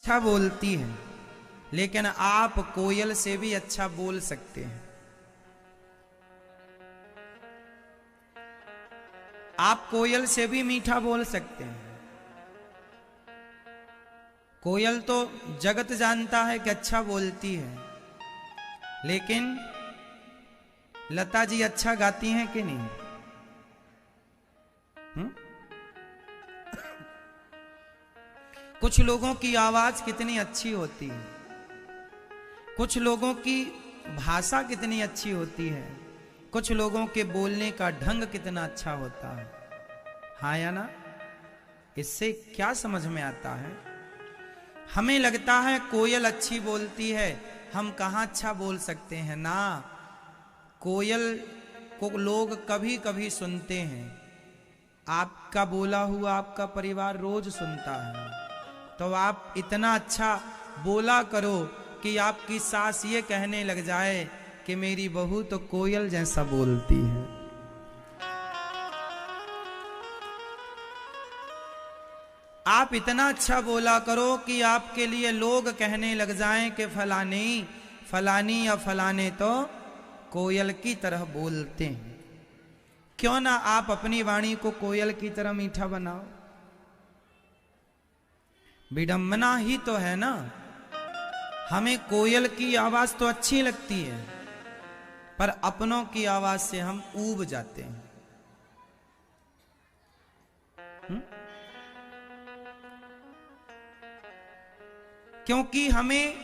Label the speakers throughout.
Speaker 1: अच्छा बोलती है, लेकिन आप कोयल से भी अच्छा बोल सकते हैं। आप कोयल से भी मीठा बोल सकते हैं। कोयल तो जगत जानता है कि अच्छा बोलती है, लेकिन लता जी अच्छा गाती हैं कि नहीं? कुछ लोगों की आवाज कितनी अच्छी होती है, कुछ लोगों की भाषा कितनी अच्छी होती है, कुछ लोगों के बोलने का ढंग कितना अच्छा होता है। हाँ या ना? इससे क्या समझ में आता है? हमें लगता है कोयल अच्छी बोलती है, हम कहाँ अच्छा बोल सकते हैं ना। कोयल को लोग कभी कभी सुनते हैं, आपका बोला हुआ आपका परिवार रोज सुनता है, तो आप इतना अच्छा बोला करो कि आपकी सास ये कहने लग जाए कि मेरी बहू तो कोयल जैसा बोलती है। आप इतना अच्छा बोला करो कि आपके लिए लोग कहने लग जाएं कि फलानी फलानी या फलाने तो कोयल की तरह बोलते हैं। क्यों ना आप अपनी वाणी को कोयल की तरह मीठा बनाओ। विडंबना ही तो है ना। हमें कोयल की आवाज तो अच्छी लगती है, पर अपनों की आवाज से हम ऊब जाते हैं। क्योंकि हमें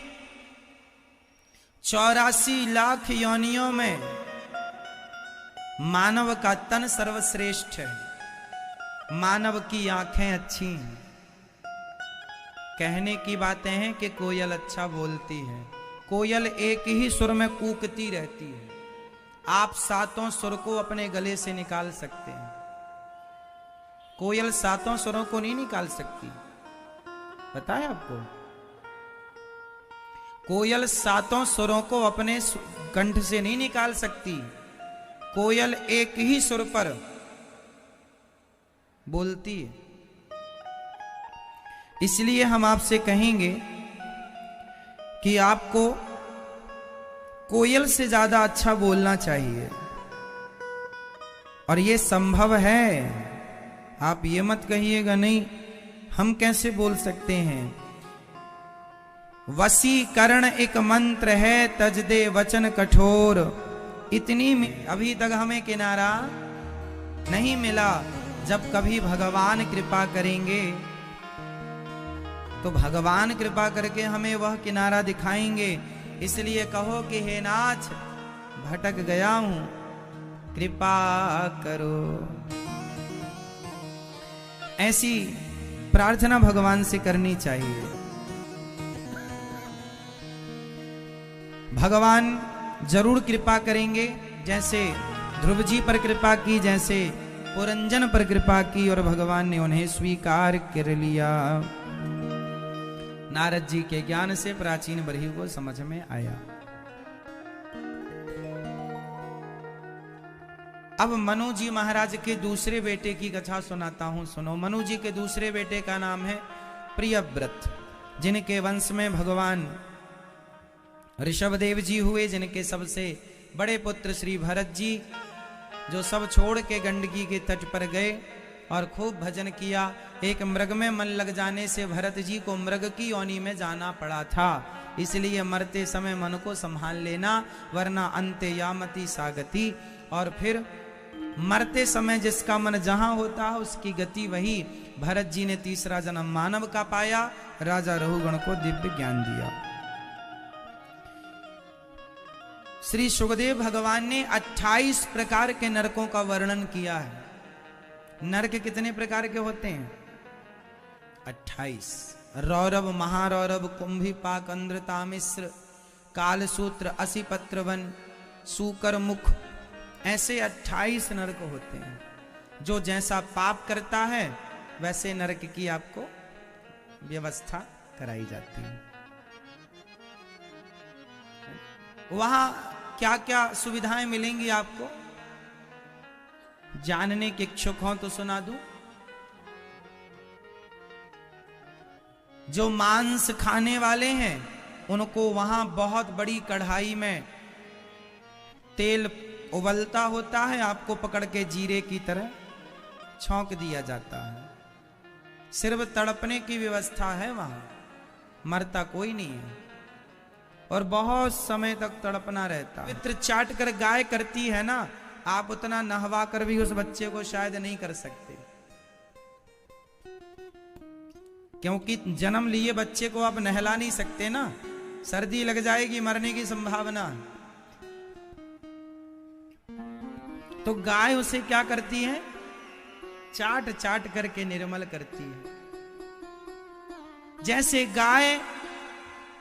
Speaker 1: 84 लाख योनियों में मानव का तन सर्वश्रेष्ठ है, मानव की आंखें अच्छी हैं। कहने की बातें हैं कि कोयल अच्छा बोलती है। कोयल एक ही सुर में कूकती रहती है, आप सातों सुर को अपने गले से निकाल सकते हैं। कोयल सातों सुरों को नहीं निकाल सकती, बताया आपको? कोयल सातों सुरों को अपने कंठ से नहीं निकाल सकती। कोयल एक ही सुर पर बोलती है। इसलिए हम आपसे कहेंगे कि आपको कोयल से ज्यादा अच्छा बोलना चाहिए, और ये संभव है। आप ये मत कहिएगा नहीं हम कैसे बोल सकते हैं। वशीकरण एक मंत्र है, तज दे वचन कठोर। इतनी अभी तक हमें किनारा नहीं मिला। जब कभी भगवान कृपा करेंगे तो भगवान कृपा करके हमें वह किनारा दिखाएंगे। इसलिए कहो कि हे नाथ, भटक गया हूं, कृपा करो। ऐसी प्रार्थना भगवान से करनी चाहिए। भगवान जरूर कृपा करेंगे, जैसे ध्रुव जी पर कृपा की, जैसे पुरंजन पर कृपा की, और भगवान ने उन्हें स्वीकार कर लिया। नारद जी के ज्ञान से प्राचीन बरही को समझ में आया। अब मनु जी महाराज के दूसरे बेटे की कथा सुनाता हूं, सुनो। मनु जी के दूसरे बेटे का नाम है प्रियव्रत, जिनके वंश में भगवान ऋषभदेव जी हुए, जिनके सबसे बड़े पुत्र श्री भरत जी, जो सब छोड़ के गंडकी के तट पर गए और खूब भजन किया। एक मृग में मन लग जाने से भरत जी को मृग की योनि में जाना पड़ा था। इसलिए मरते समय मन को संभाल लेना, वरना अंते यामति सागति। और फिर मरते समय जिसका मन जहां होता है उसकी गति वही। भरत जी ने तीसरा जन्म मानव का पाया, राजा रघुगण को दिव्य ज्ञान दिया। श्री सुखदेव भगवान ने 28 प्रकार के नरकों का वर्णन किया है। नरक कितने प्रकार के होते हैं? 28। रौरव, महारौरव, कुंभीपाक, अंध्रतामिश्र, कालसूत्र, असिपत्रवन, सूकर मुख, ऐसे 28 नरक होते हैं। जो जैसा पाप करता है वैसे नरक की आपको व्यवस्था कराई जाती है। वहां क्या क्या सुविधाएं मिलेंगी आपको, जानने के इच्छुक हो तो सुना दूं। जो मांस खाने वाले हैं उनको वहां बहुत बड़ी कढ़ाई में तेल उबलता होता है, आपको पकड़ के जीरे की तरह छौंक दिया जाता है। सिर्फ तड़पने की व्यवस्था है वहां, मरता कोई नहीं है और बहुत समय तक तड़पना रहता है। पित्र चाट कर गाय करती है ना, आप उतना नहवा कर भी उस बच्चे को शायद नहीं कर सकते, क्योंकि जन्म लिए बच्चे को आप नहला नहीं सकते ना, सर्दी लग जाएगी, मरने की संभावना। तो गाय उसे क्या करती है, चाट चाट करके निर्मल करती है। जैसे गाय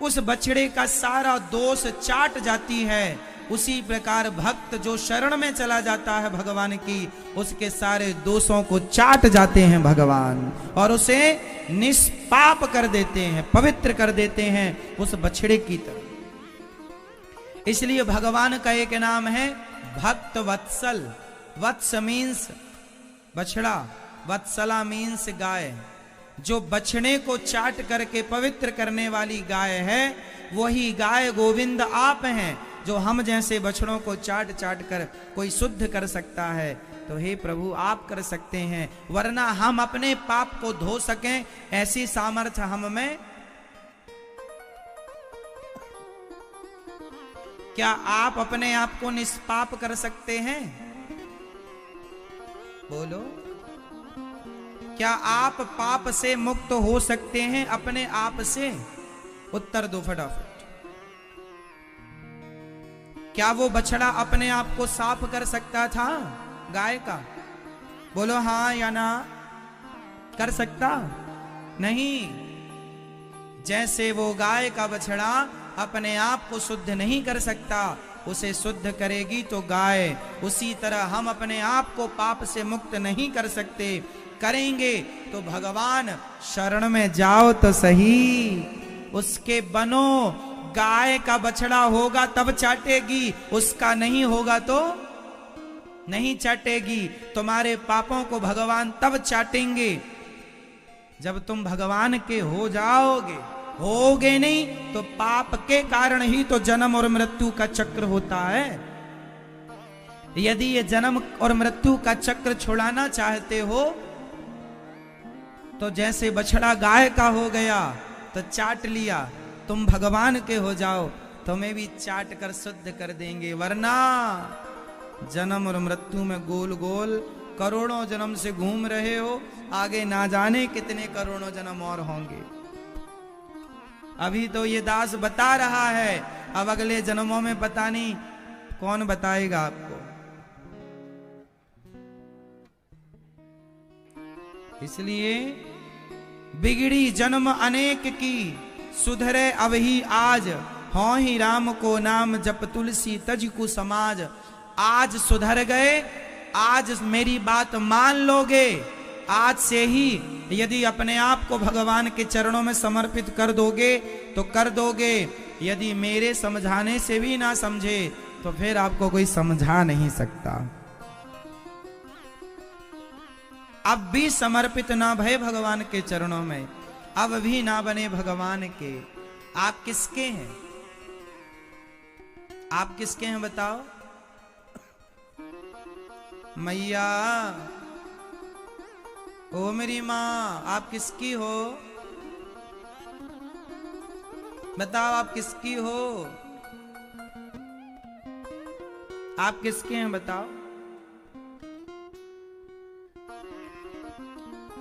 Speaker 1: उस बछड़े का सारा दोष चाट जाती है, उसी प्रकार भक्त जो शरण में चला जाता है भगवान की, उसके सारे दोषों को चाट जाते हैं भगवान और उसे निष्पाप कर देते हैं, पवित्र कर देते हैं उस बछड़े की तरह। इसलिए भगवान का एक नाम है भक्त वत्सल। वत्स मीन्स बछड़ा, वत्सला मीन्स गाय। जो बछड़े को चाट करके पवित्र करने वाली गाय है, वही गाय गोविंद आप हैं, जो हम जैसे बछड़ों को चाट चाट कर कोई शुद्ध कर सकता है। तो हे प्रभु आप कर सकते हैं, वरना हम अपने पाप को धो सकें ऐसी सामर्थ्य हम में क्या? आप अपने आप को निष्पाप कर सकते हैं? बोलो, क्या आप पाप से मुक्त हो सकते हैं अपने आप से? उत्तर दो फटाफट। क्या वो बछड़ा अपने आप को साफ कर सकता था गाय का? बोलो हाँ या ना। कर सकता? नहीं। जैसे वो गाय का बछड़ा अपने आप को शुद्ध नहीं कर सकता, उसे शुद्ध करेगी तो गाय, उसी तरह हम अपने आप को पाप से मुक्त नहीं कर सकते, करेंगे तो भगवान शरण में जाओ तो सही, उसके बनो। गाय का बछड़ा होगा तब चाटेगी, उसका नहीं होगा तो नहीं चाटेगी। तुम्हारे पापों को भगवान तब चाटेंगे जब तुम भगवान के हो जाओगे। होगे नहीं तो पाप के कारण ही तो जन्म और मृत्यु का चक्र होता है। यदि ये जन्म और मृत्यु का चक्र छुड़ाना चाहते हो तो जैसे बछड़ा गाय का हो गया तो चाट लिया, तुम भगवान के हो जाओ, तुम्हें भी चाट कर शुद्ध कर देंगे। वरना जन्म और मृत्यु में गोल गोल करोड़ों जन्म से घूम रहे हो, आगे ना जाने कितने करोड़ों जन्म और होंगे। अभी तो ये दास बता रहा है, अब अगले जन्मों में पता नहीं कौन बताएगा आपको। इसलिए बिगड़ी जन्म अनेक की, सुधरे अब ही आज, हों ही राम को नाम जप तुलसी तज को समाज। आज सुधर गए, आज मेरी बात मान लोगे, आज से ही यदि अपने आप को भगवान के चरणों में समर्पित कर दोगे तो कर दोगे। यदि मेरे समझाने से भी ना समझे तो फिर आपको कोई समझा नहीं सकता। अब भी समर्पित ना भय भगवान के चरणों में, अब भी ना बने भगवान के। आप किसके हैं? आप किसके हैं बताओ? मैया, ओ मेरी माँ, आप किसकी हो? बताओ आप किसकी हो? आप किसके हैं बताओ?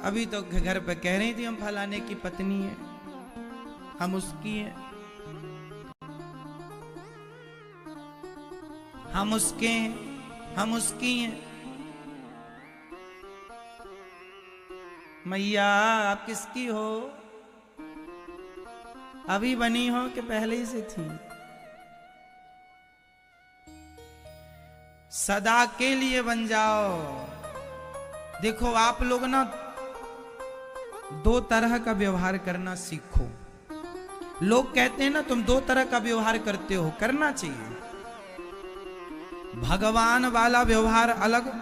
Speaker 1: अभी तो घर पे कह रही थी हम फलाने की पत्नी है, हम उसकी हैं, हम उसके हैं, हम उसकी हैं। मैया आप किसकी हो? अभी बनी हो कि पहले ही से थी? सदा के लिए बन जाओ। देखो आप लोग ना दो तरह का व्यवहार करना सीखो। लोग कहते हैं ना तुम दो तरह का व्यवहार करते हो, करना चाहिए। भगवान वाला व्यवहार अलग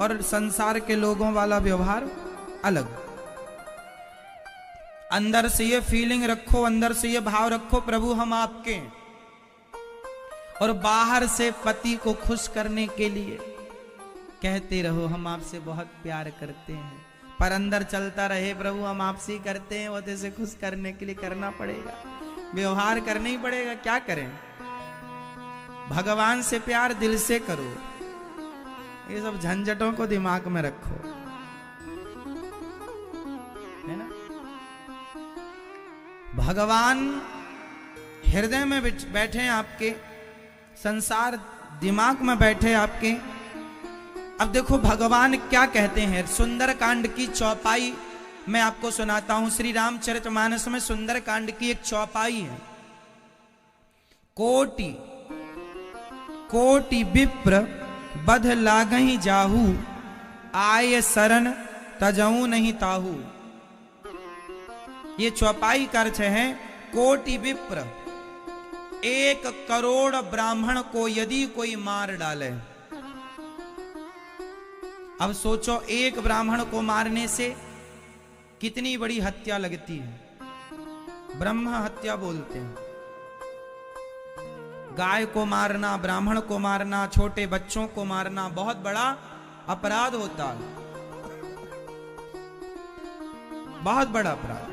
Speaker 1: और संसार के लोगों वाला व्यवहार अलग। अंदर से ये फीलिंग रखो, अंदर से ये भाव रखो, प्रभु हम आपके हैं। और बाहर से पति को खुश करने के लिए कहते रहो हम आपसे बहुत प्यार करते हैं, पर अंदर चलता रहे प्रभु हम आपसे ही करते हैं, वो तेरे खुश करने के लिए करना पड़ेगा, व्यवहार करना ही पड़ेगा, क्या करें। भगवान से प्यार दिल से करो, ये सब झंझटों को दिमाग में रखो, है ना। भगवान हृदय में बैठे हैं आपके, संसार दिमाग में बैठे आपके। अब देखो भगवान क्या कहते हैं, सुंदर कांड की चौपाई मैं आपको सुनाता हूं। श्री रामचरितमानस में सुंदर कांड की एक चौपाई है। कोटि कोटि विप्र बध लागहि जाहू, आय शरण तजऊ नहीं ताहू। ये चौपाई का अर्थ है कोटि विप्र, 1 करोड़ ब्राह्मण को यदि कोई मार डाले। अब सोचो एक ब्राह्मण को मारने से कितनी बड़ी हत्या लगती है, ब्रह्म हत्या बोलते हैं। गाय को मारना, ब्राह्मण को मारना, छोटे बच्चों को मारना बहुत बड़ा अपराध होता है, बहुत बड़ा अपराध।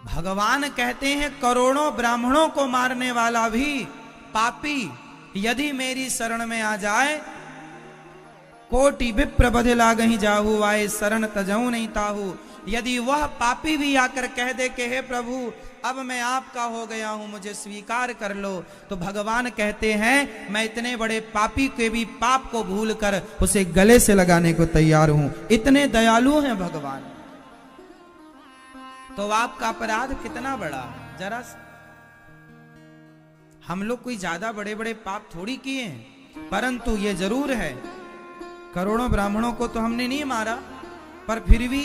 Speaker 1: भगवान कहते हैं करोड़ों ब्राह्मणों को मारने वाला भी पापी यदि मेरी शरण में आ जाए, कोटि विप्र बध लागहि जाहू, आए शरण तजऊ नहीं ताहू। यदि वह पापी भी आकर कह दे कि हे प्रभु अब मैं आपका हो गया हूं, मुझे स्वीकार कर लो, तो भगवान कहते हैं मैं इतने बड़े पापी के भी पाप को भूलकर उसे गले से लगाने को तैयार हूं। इतने दयालु हैं भगवान। तो आपका अपराध कितना बड़ा है, जरा हम लोग कोई ज्यादा बड़े बड़े पाप थोड़ी किए हैं, परंतु ये जरूर है करोड़ों ब्राह्मणों को तो हमने नहीं मारा, पर फिर भी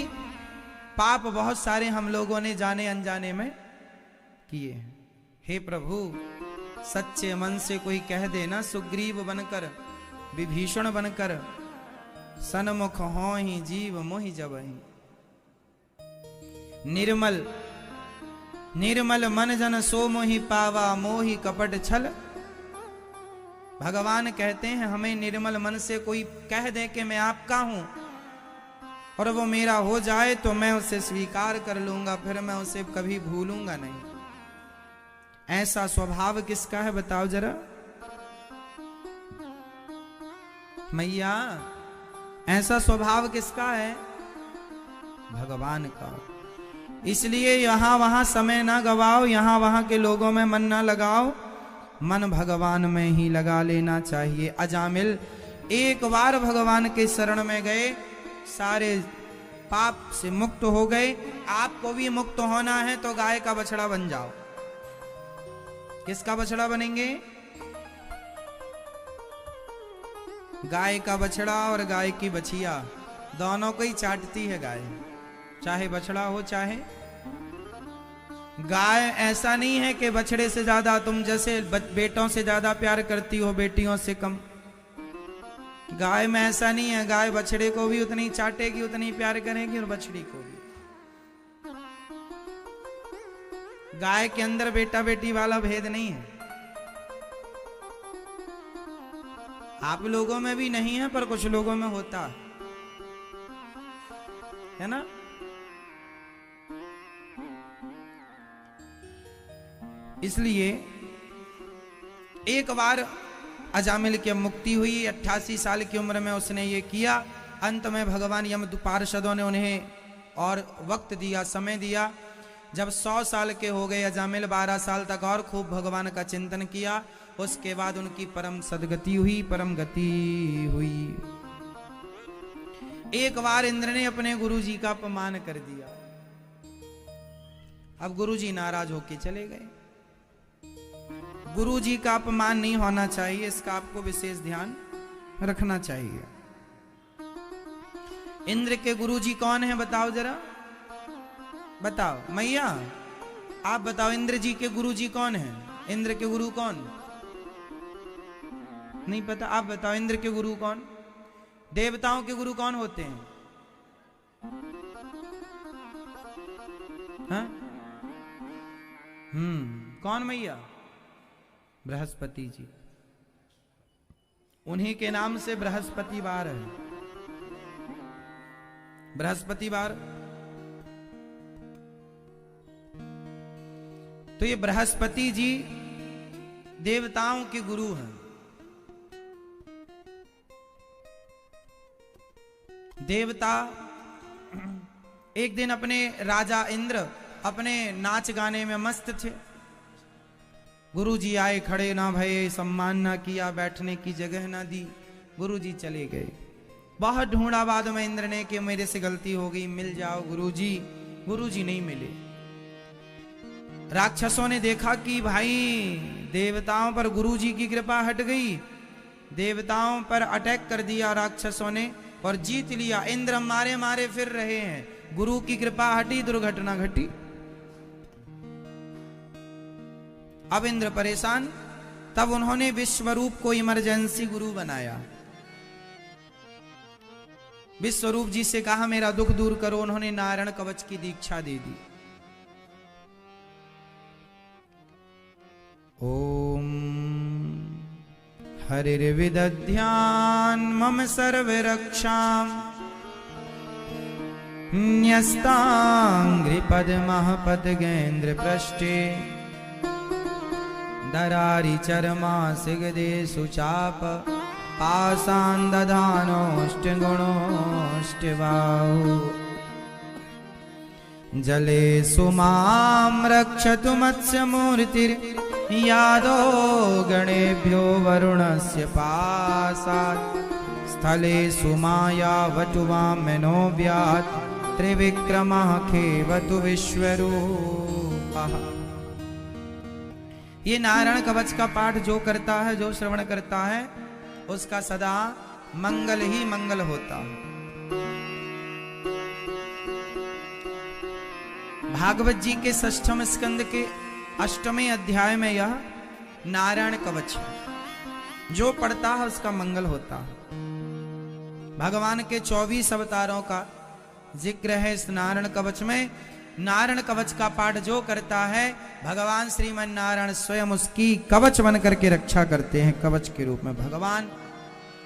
Speaker 1: पाप बहुत सारे हम लोगों ने जाने अनजाने में किए हैं। हे प्रभु सच्चे मन से कोई कह दे ना, सुग्रीव बनकर विभीषण बनकर सन्मुख हो ही जीव मोहि जबहि। निर्मल निर्मल मन जन सो मोहि पावा, मोहि कपट छल। भगवान कहते हैं हमें निर्मल मन से कोई कह दे कि मैं आपका हूं और वो मेरा हो जाए तो मैं उसे स्वीकार कर लूंगा, फिर मैं उसे कभी भूलूंगा नहीं। ऐसा स्वभाव किसका है बताओ जरा मैया, ऐसा स्वभाव किसका है? भगवान का। इसलिए यहां वहां समय ना गवाओ, यहां वहां के लोगों में मन ना लगाओ, मन भगवान में ही लगा लेना चाहिए। अजामिल एक बार भगवान के शरण में गए, सारे पाप से मुक्त हो गए। आपको भी मुक्त होना है तो गाय का बछड़ा बन जाओ। किसका बछड़ा बनेंगे? गाय का बछड़ा और गाय की बछिया दोनों को ही चाटती है गाय, चाहे बछड़ा हो चाहे गाय। ऐसा नहीं है कि बछड़े से ज्यादा, तुम जैसे बेटों से ज्यादा प्यार करती हो बेटियों से कम, गाय में ऐसा नहीं है। गाय बछड़े को भी उतनी चाटेगी, उतनी प्यार करेगी और बछड़ी को भी। गाय के अंदर बेटा बेटी वाला भेद नहीं है, आप लोगों में भी नहीं है पर कुछ लोगों में होता है ना। इसलिए एक बार अजामिल की मुक्ति हुई, 88 साल की उम्र में उसने ये किया। अंत में भगवान यम पार्षदों ने उन्हें और वक्त दिया, समय दिया। जब 100 साल के हो गए अजामिल, 12 साल तक और खूब भगवान का चिंतन किया। उसके बाद उनकी परम सदगति हुई, परम गति हुई। एक बार इंद्र ने अपने गुरुजी का अपमान कर दिया। अब गुरुजी नाराज होके चले गए। गुरुजी का अपमान नहीं होना चाहिए, इसका आपको विशेष ध्यान रखना चाहिए। इंद्र के गुरुजी कौन है बताओ जरा, बताओ मैया, आप बताओ इंद्र जी के गुरुजी कौन है? इंद्र के गुरु कौन? नहीं पता? आप बताओ इंद्र के गुरु कौन? देवताओं के गुरु कौन होते हैं? हाँ? कौन मैया? बृहस्पति जी। उन्हीं के नाम से बृहस्पतिवार है। बृहस्पतिवार। तो ये बृहस्पति जी देवताओं के गुरु हैं। देवता एक दिन अपने राजा इंद्र अपने नाच गाने में मस्त थे। गुरु जी आए, खड़े ना भये, सम्मान ना किया, बैठने की जगह ना दी, गुरु जी चले गए। बहुत ढूंढा बाद में इंद्र ने कि मेरे से गलती हो गई, मिल जाओ गुरु जी। गुरु जी नहीं मिले। राक्षसों ने देखा कि भाई देवताओं पर गुरु जी की कृपा हट गई, देवताओं पर अटैक कर दिया राक्षसों ने और जीत लिया। इंद्र मारे मारे फिर रहे हैं, गुरु की कृपा हटी, दुर्घटना घटी। अब इंद्र परेशान। तब उन्होंने विश्वरूप को इमरजेंसी गुरु बनाया। विश्वरूप जी से कहा मेरा दुख दूर करो। उन्होंने नारायण कवच की दीक्षा दे दी। ओम हरिर्विदध्यान मम सर्वरक्षाम न्यस्तांग्रि पद्मः पद्गेन्द्र पृष्ठे दरारी चरमा सिगदे सुचाप पासान् दधानोष्ट गुणोष्टबाहु जले सुमां रक्षतु मत्स्यमूर्तिर् यादो गणेभ्यो वरुणस्य पासात् स्थले सुमायावतु वामनो त्रिविक्रमः खेवतु विश्वरूपः। ये नारायण कवच का पाठ जो करता है, जो श्रवण करता है, उसका सदा मंगल ही मंगल होता है। भागवत जी के 6वें स्कंद के 8वें अध्याय में यह नारायण कवच है। जो पढ़ता है उसका मंगल होता है। भगवान के 24 अवतारों का जिक्र है इस नारायण कवच में। नारायण कवच का पाठ जो करता है, भगवान श्रीमन नारायण स्वयं उसकी कवच बन करके रक्षा करते हैं। कवच के रूप में भगवान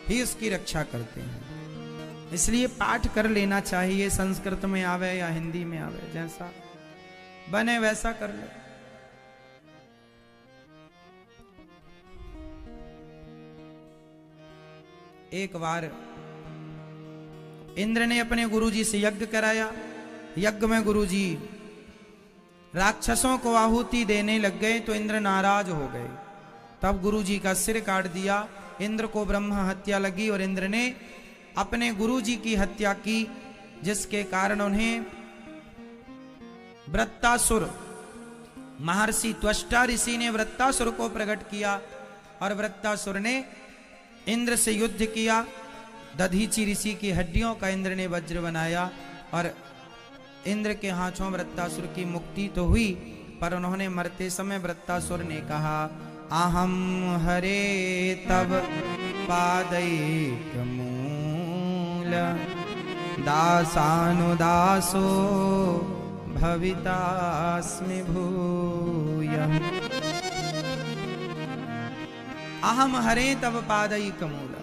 Speaker 1: ही उसकी रक्षा करते हैं। इसलिए पाठ कर लेना चाहिए, संस्कृत में आवे या हिंदी में आवे, जैसा बने वैसा कर ले। एक बार इंद्र ने अपने गुरुजी से यज्ञ कराया। यज्ञ में गुरुजी राक्षसों को आहुति देने लग गए तो इंद्र नाराज हो गए। तब गुरुजी का सिर काट दिया। इंद्र को ब्रह्म हत्या लगी और इंद्र ने अपने गुरुजी की हत्या की, जिसके कारण उन्हें वृत्तासुर महर्षि त्वष्टा ऋषि ने वृत्तासुर को प्रकट किया और वृत्तासुर ने इंद्र से युद्ध किया। दधीचि ऋषि की हड्डियों का इंद्र ने वज्र बनाया और इंद्र के हाथों वृत्तासुर की मुक्ति तो हुई, पर उन्होंने मरते समय वृत्तासुर ने कहा अहम हरे तब पादैकमूल दासानुदासो भवितास्मि भूयः। अहम हरे तब पादैकमूल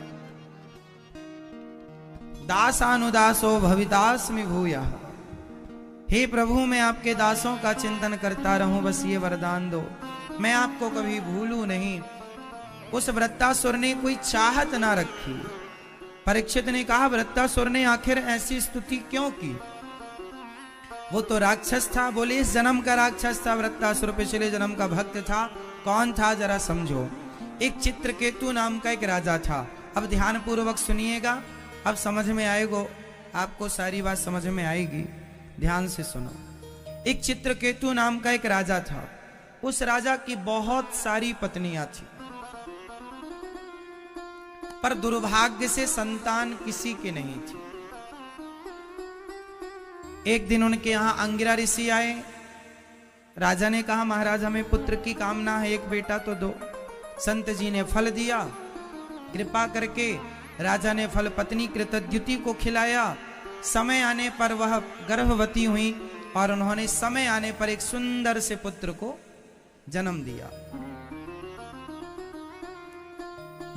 Speaker 1: दासानुदासो भवितास्मि भूयः। हे प्रभु, मैं आपके दासों का चिंतन करता रहूं, बस ये वरदान दो, मैं आपको कभी भूलूं नहीं। उस वृत्तासुर ने कोई चाहत ना रखी। परीक्षित ने कहा वृत्तासुर ने आखिर ऐसी स्तुति क्यों की? वो तो राक्षस था। बोले इस जन्म का राक्षस था वृत्तासुर, पिछले जन्म का भक्त था। कौन था जरा समझो। एक चित्रकेतु नाम का एक राजा था। अब ध्यान पूर्वक सुनिएगा, अब समझ में आएगा, आपको सारी बात समझ में आएगी। ध्यान से सुनो। एक चित्रकेतु नाम का एक राजा था। उस राजा की बहुत सारी पत्नियां थी, पर दुर्भाग्य से संतान किसी के नहीं थी। एक दिन उनके यहां अंगिरा ऋषि आए। राजा ने कहा महाराज हमें पुत्र की कामना है, एक बेटा तो दो। संत जी ने फल दिया। कृपा करके राजा ने फल पत्नी कृतद्युति को खिलाया। समय आने पर वह गर्भवती हुई और उन्होंने समय आने पर एक सुंदर से पुत्र को जन्म दिया।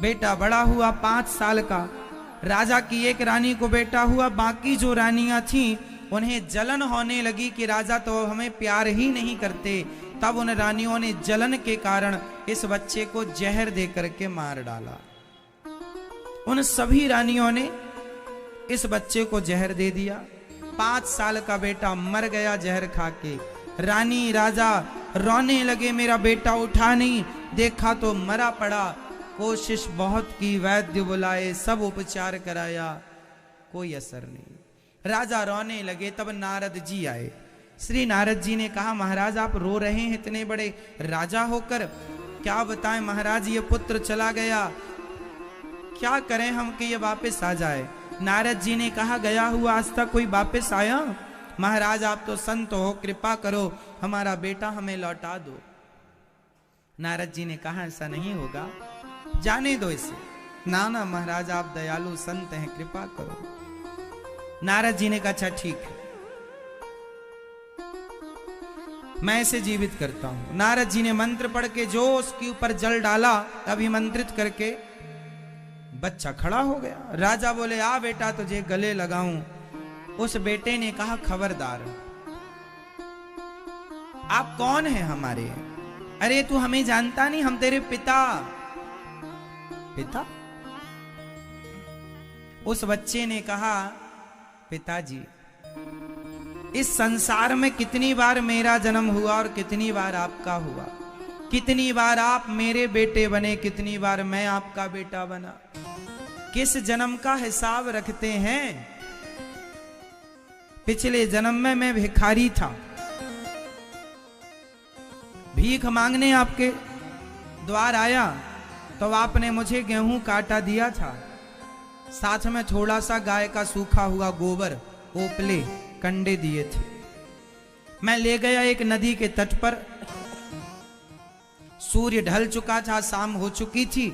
Speaker 1: बेटा बड़ा हुआ 5 साल का। राजा की एक रानी को बेटा हुआ, बाकी जो रानियां थीं उन्हें जलन होने लगी कि राजा तो हमें प्यार ही नहीं करते। तब उन रानियों ने जलन के कारण इस बच्चे को जहर दे करके मार डाला। उन सभी रानियों ने इस बच्चे को जहर दे दिया। 5 साल का बेटा मर गया जहर खा के। रानी राजा रोने लगे, मेरा बेटा उठा नहीं, देखा तो मरा पड़ा। कोशिश बहुत की, वैद्य बुलाए, सब उपचार कराया, कोई असर नहीं। राजा रोने लगे। तब नारद जी आए। श्री नारद जी ने कहा, महाराज आप रो रहे हैं इतने बड़े राजा होकर, क्या बताएं महाराज, ये पुत्र चला गया, क्या करें हम कि ये वापस आ जाए। नारद जी ने कहा, गया हुआ आज तक कोई वापस आया? महाराज आप तो संत हो, कृपा करो, हमारा बेटा हमें लौटा दो। नारद जी ने कहा, ऐसा नहीं होगा, जाने दो इसे। ना ना महाराज आप दयालु संत हैं, कृपा करो। नारद जी ने कहा, अच्छा ठीक है, मैं इसे जीवित करता हूं। नारद जी ने मंत्र पढ़ के जो उसके ऊपर जल डाला, अभिमंत्रित करके बच्चा खड़ा हो गया। राजा बोले, आ बेटा तुझे गले लगाऊं। उस बेटे ने कहा, खबरदार, आप कौन हैं हमारे? अरे तू हमें जानता नहीं, हम तेरे पिता। पिता? उस बच्चे ने कहा, पिताजी इस संसार में कितनी बार मेरा जन्म हुआ और कितनी बार आपका हुआ, कितनी बार आप मेरे बेटे बने, कितनी बार मैं आपका बेटा बना, किस जन्म का हिसाब रखते हैं? पिछले जन्म में मैं भिखारी था, भीख मांगने आपके द्वार आया तो आपने मुझे गेहूं काटा दिया था, साथ में थोड़ा सा गाय का सूखा हुआ गोबर, ओपले, कंडे दिए थे। मैं ले गया एक नदी के तट पर, सूर्य ढल चुका था, शाम हो चुकी थी।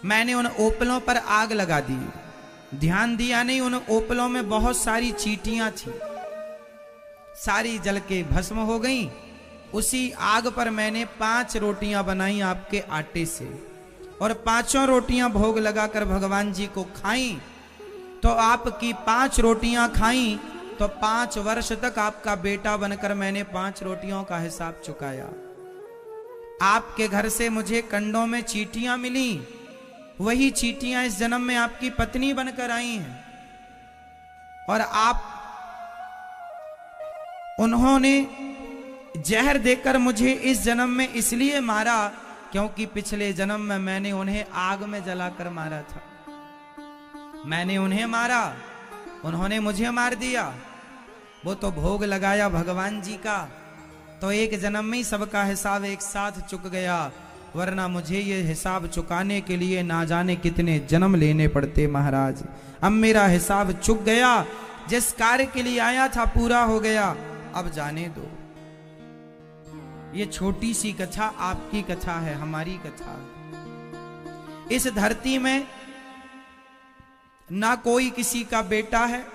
Speaker 1: मैंने उन ओपलों पर आग लगा दी, ध्यान दिया नहीं, उन ओपलों में बहुत सारी चींटियां थी, सारी जल के भस्म हो गईं। उसी आग पर मैंने 5 रोटियां बनाई आपके आटे से, और 5 रोटियां भोग लगाकर भगवान जी को खाई। तो आपकी 5 रोटियां खाई तो 5 वर्ष तक आपका बेटा बनकर मैंने 5 रोटियों का हिसाब चुकाया। आपके घर से मुझे कंडों में चींटियां मिली, वही चींटियां इस जन्म में आपकी पत्नी बनकर आई हैं, और आप उन्होंने जहर देकर मुझे इस जन्म में इसलिए मारा क्योंकि पिछले जन्म में मैंने उन्हें आग में जलाकर मारा था। मैंने उन्हें मारा, उन्होंने मुझे मार दिया। वो तो भोग लगाया भगवान जी का, तो एक जन्म में ही सबका हिसाब एक साथ चुक गया, वरना मुझे ये हिसाब चुकाने के लिए ना जाने कितने जन्म लेने पड़ते महाराज। अब मेरा हिसाब चुक गया, जिस कार्य के लिए आया था पूरा हो गया, अब जाने दो। ये छोटी सी कथा आपकी कथा है, हमारी कथा। इस धरती में ना कोई किसी का बेटा है,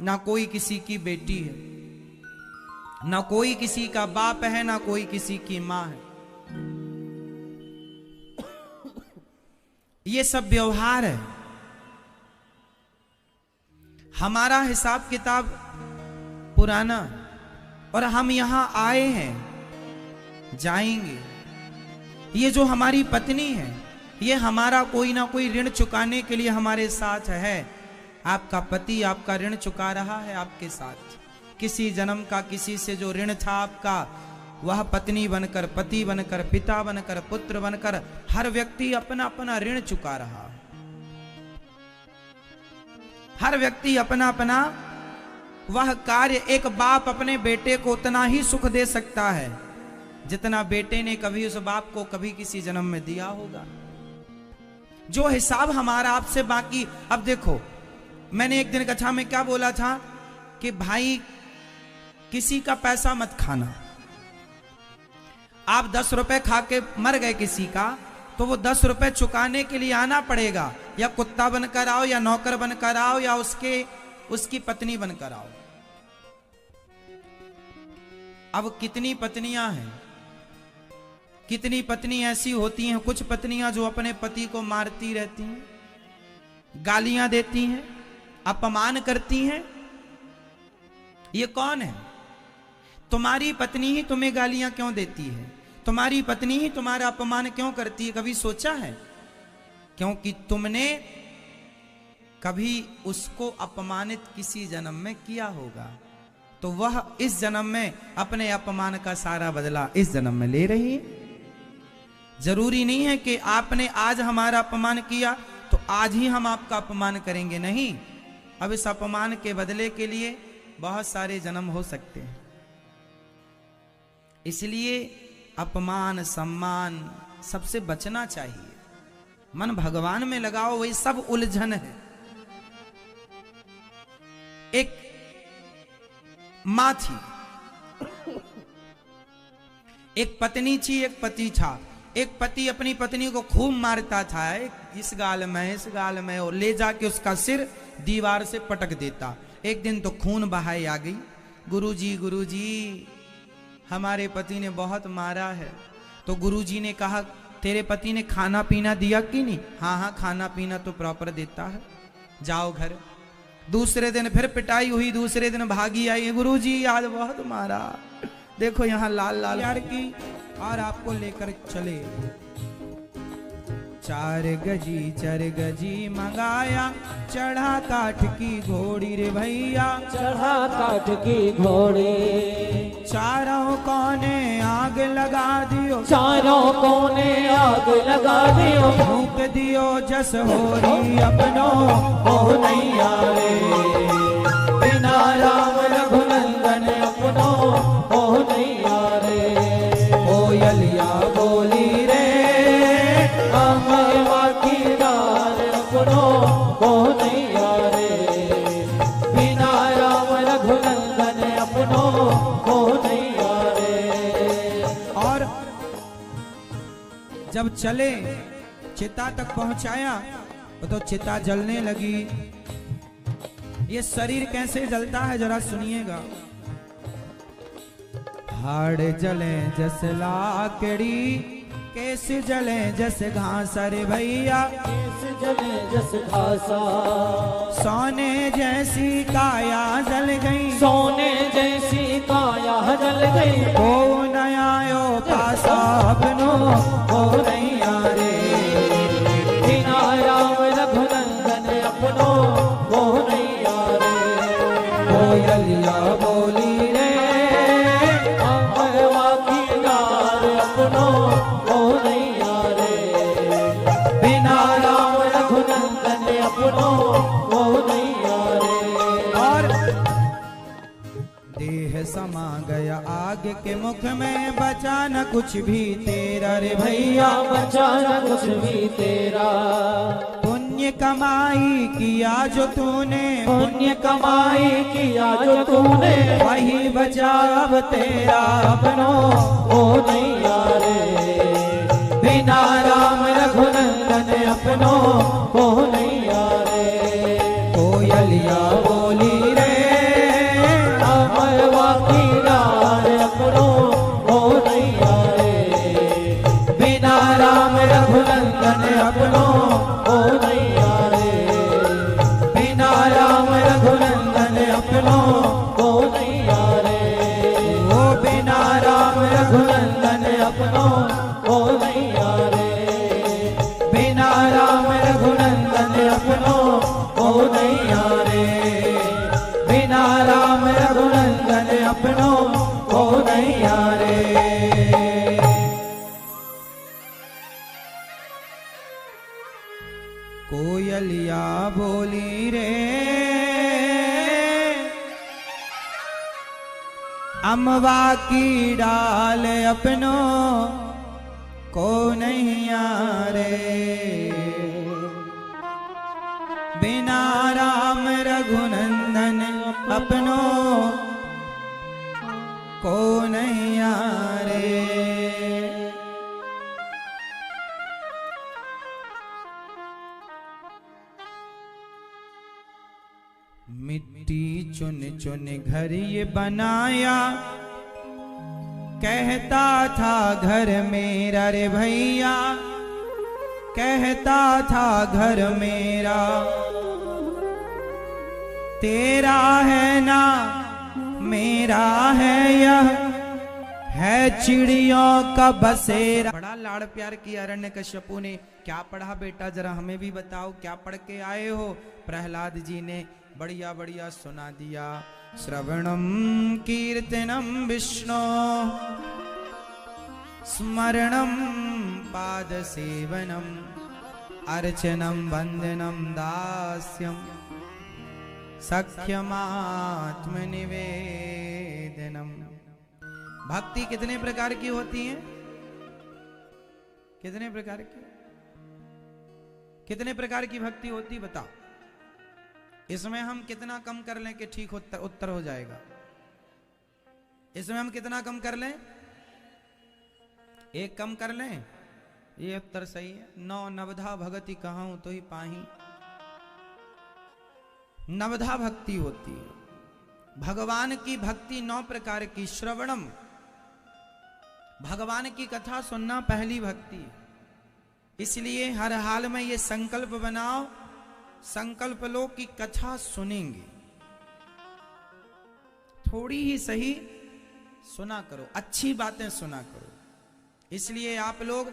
Speaker 1: ना कोई किसी की बेटी है, ना कोई किसी का बाप है, ना कोई किसी की मां है। ये सब व्यवहार है। हमारा हिसाब किताब पुराना, और हम यहां आए हैं, जाएंगे। ये जो हमारी पत्नी है, ये हमारा कोई ना कोई ऋण चुकाने के लिए हमारे साथ है। आपका पति आपका ऋण चुका रहा है आपके साथ। किसी जन्म का किसी से जो ऋण था आपका, वह पत्नी बनकर, पति बनकर, पिता बनकर, पुत्र बनकर, हर व्यक्ति अपना अपना ऋण चुका रहा है। हर व्यक्ति अपना अपना वह कार्य, एक बाप अपने बेटे को उतना ही सुख दे सकता है जितना बेटे ने कभी उस बाप को कभी किसी जन्म में दिया होगा। जो हिसाब हमारा आपसे बाकी, अब देखो, मैंने एक दिन कथा में क्या बोला था कि भाई किसी का पैसा मत खाना। आप 10 रुपए खा के मर गए किसी का, तो वो 10 रुपए चुकाने के लिए आना पड़ेगा, या कुत्ता बनकर आओ, या नौकर बनकर आओ, या उसकी पत्नी बनकर आओ। अब कितनी पत्नियां हैं, कितनी पत्नी ऐसी होती हैं, कुछ पत्नियां जो अपने पति को मारती रहती हैं, गालियां देती हैं, अपमान करती हैं। ये कौन है? तुम्हारी पत्नी ही तुम्हें गालियां क्यों देती है? तुम्हारी पत्नी ही तुम्हारा अपमान क्यों करती है? कभी सोचा है? क्योंकि तुमने कभी उसको अपमानित किसी जन्म में किया होगा, तो वह इस जन्म में अपने अपमान का सारा बदला इस जन्म में ले रही है। जरूरी नहीं है कि आपने आज हमारा अपमान किया तो आज ही हम आपका अपमान करेंगे, नहीं। अब इस अपमान के बदले के लिए बहुत सारे जन्म हो सकते हैं। इसलिए अपमान सम्मान सबसे बचना चाहिए। मन भगवान में लगाओ, वही सब उलझन है। एक मां थी, एक पत्नी थी, एक पति था। एक पति अपनी पत्नी को खूब मारता था, इस गाल में इस गाल में, और ले जाके उसका सिर दीवार से पटक देता। एक दिन तो खून बहाई आ गई। गुरुजी हमारे पति ने बहुत मारा है। तो गुरुजी ने कहा तेरे पति ने खाना पीना दिया कि नहीं? हाँ खाना पीना तो प्रॉपर देता है, जाओ घर। दूसरे दिन फिर पिटाई हुई, दूसरे दिन भागी आई, गुरुजी आज बहुत मारा, देखो यहाँ लाल लाल यार की, और आपको लेकर चले। 4 गजी 4 गजी मंगाया, चढ़ा काठ की घोड़ी रे भैया,
Speaker 2: चढ़ा काठ की घोड़ी।
Speaker 1: चारों कोने आग लगा दियो,
Speaker 2: चारों कोने आग लगा दियो,
Speaker 1: फूंक दियो जस होरी अपनो
Speaker 2: हो नैया रे। बिना राम रघुनंदन अपनो हो नैया रे।
Speaker 1: कोयलिया बोली रे
Speaker 2: अमरवा की डार अपनो हो नैया रे। बिना राम रघुनंदन अपनो हो नैया रे।
Speaker 1: और जब चले चिता तक पहुंचाया तो चिता जलने लगी। ये शरीर कैसे जलता है जरा सुनिएगा। हाड़ जले जस लाकड़ी, केस जले जस घास रे भैया,
Speaker 2: केस जले जस घासा।
Speaker 1: सोने जैसी काया जल गई,
Speaker 2: सोने जैसी काया जल गई।
Speaker 1: को नयायो पासा अपनो हो नैया रे।
Speaker 2: बिना राम रघुनंदन अपनो हो नैया रे।
Speaker 1: कोयलिया बोली रे
Speaker 2: अमरवा की डार अपनो हो नैया रे। बिना राम रघुनंदन अपनो हो नैया रे।
Speaker 1: और देह समा गया आग के मुख में, बचा न कुछ भी तेरा रे भैया,
Speaker 2: बचा न कुछ भी तेरा।
Speaker 1: पुण्य कमाई किया जो तूने,
Speaker 2: पुण्य कमाई किया जो तूने,
Speaker 1: वही बचा अब तेरा अपनो
Speaker 2: हो नैया रे। बिना राम रघुनंदन अपनो हो नैया रे।
Speaker 1: कोयलिया बोली रे
Speaker 2: अमरवा की डार अपनो हो नैया रे। बिना राम रघुनंदन अपनो हो नैया रे। बिना राम रघुनंदन अपनो हो नैया रे।
Speaker 1: ओ बिना
Speaker 2: राम रघुनंदन अपनो हो नैया रे। बिना राम रघुनंदन अपनो हो नैया रे। बिना राम रघुनंदन अपनो हो नैया रे।
Speaker 1: कोयलिया बोली रे अमवा की डाल अपनो को नैया रे। बिना राम रघुनंदन अपनो को नैया रे। मिट्टी चुन चुन घर ये बनाया, कहता था घर मेरा रे भैया, कहता था घर मेरा, तेरा है ना मेरा है यह है चिड़ियों का बसेरा। बड़ा लाड़ प्यार किया हिरण्यकश्यपु ने। क्या पढ़ा बेटा, जरा हमें भी बताओ, क्या पढ़ के आए हो? प्रहलाद जी ने बढ़िया बढ़िया सुना दिया। श्रवणम कीर्तनम विष्णु स्मरणम पाद सेवनम अर्चनम वंदनम दास्यम सख्यमात्म निवेदनम। भक्ति कितने प्रकार की होती है? कितने प्रकार की? कितने प्रकार की भक्ति होती बताओ? इसमें हम कितना कम कर लें कि ठीक उत्तर हो जाएगा? इसमें हम कितना कम कर लें? एक कम कर लें, ये उत्तर सही है। नौ नवधा भगति कहूं तो ही पाही। नवधा भक्ति होती है। भगवान की भक्ति 9 प्रकार की। श्रवणम, भगवान की कथा सुनना पहली भक्ति है। इसलिए हर हाल में ये संकल्प बनाओ, संकल्प लो कि कथा सुनेंगे, थोड़ी ही सही सुना करो, अच्छी बातें सुना करो। इसलिए आप लोग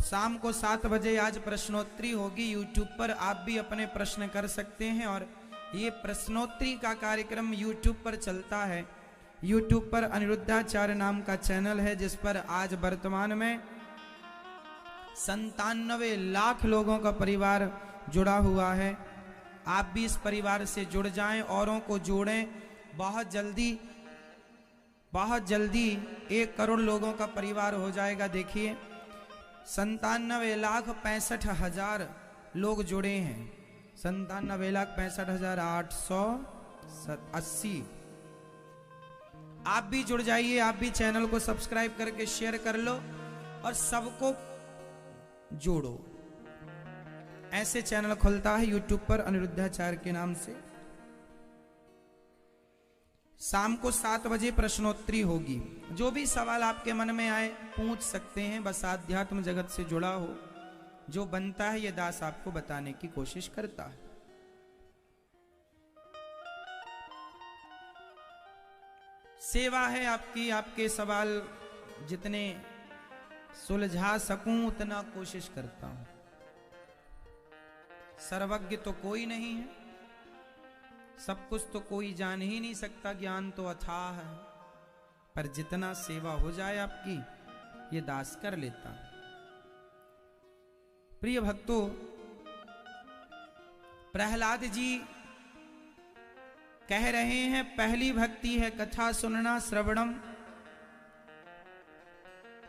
Speaker 1: शाम को 7 बजे आज प्रश्नोत्तरी होगी यूट्यूब पर, आप भी अपने प्रश्न कर सकते हैं। और ये प्रश्नोत्तरी का कार्यक्रम यूट्यूब पर चलता है। यूट्यूब पर अनिरुद्धाचार्य नाम का चैनल है, जिस पर आज वर्तमान में 97 लाख लोगों का परिवार जुड़ा हुआ है। आप भी इस परिवार से जुड़ जाएं, औरों को जोड़ें। बहुत जल्दी 1 करोड़ लोगों का परिवार हो जाएगा। देखिए 97,65,000 लोग जुड़े हैं। 97,65,880। आप भी जुड़ जाइए, आप भी चैनल को सब्सक्राइब करके शेयर कर लो और सबको जोड़ो। ऐसे चैनल खुलता है यूट्यूब पर अनिरुद्धाचार्य के नाम से। शाम को 7 बजे प्रश्नोत्तरी होगी। जो भी सवाल आपके मन में आए पूछ सकते हैं, बस आध्यात्म जगत से जुड़ा हो। जो बनता है ये दास आपको बताने की कोशिश करता है। सेवा है आपकी, आपके सवाल जितने सुलझा सकूं उतना कोशिश करता हूं। सर्वज्ञ तो कोई नहीं है, सब कुछ तो कोई जान ही नहीं सकता, ज्ञान तो अथाह है। पर जितना सेवा हो जाए आपकी, ये दास कर लेता है। प्रिय भक्तों, प्रहलाद जी कह रहे हैं पहली भक्ति है कथा सुनना, श्रवणम।